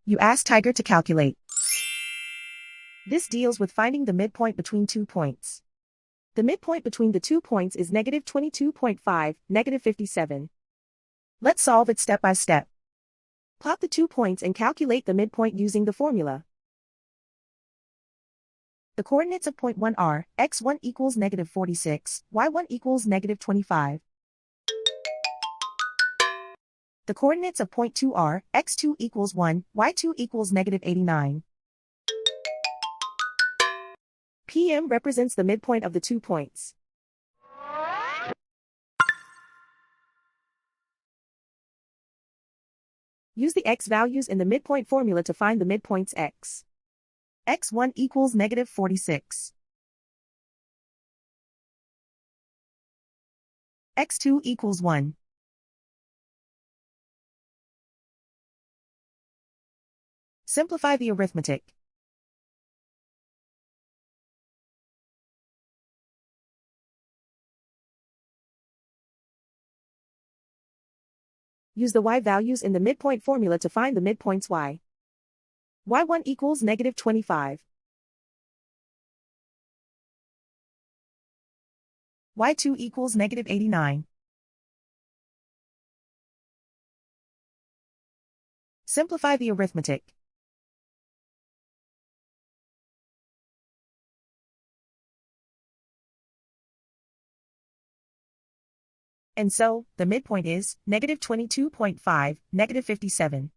You ask Tiger to calculate. This deals with finding the midpoint between 2 points. The midpoint between the 2 points is negative 22.5, negative 57. Let's solve it step by step. Plot the 2 points and calculate the midpoint using the formula. The coordinates of point 1 are, x1 equals negative 46, y1 equals negative 25. The coordinates of point 2 are, x2 equals 1, y2 equals negative 89. PM represents the midpoint of the 2 points. Use the x values in the midpoint formula to find the midpoints x. x1 equals negative 46. x2 equals 1. Simplify the arithmetic. Use the y values in the midpoint formula to find the midpoints y. y1 equals negative 25. y2 equals negative 89. Simplify the arithmetic. And so, the midpoint is, negative 22.5, negative 57.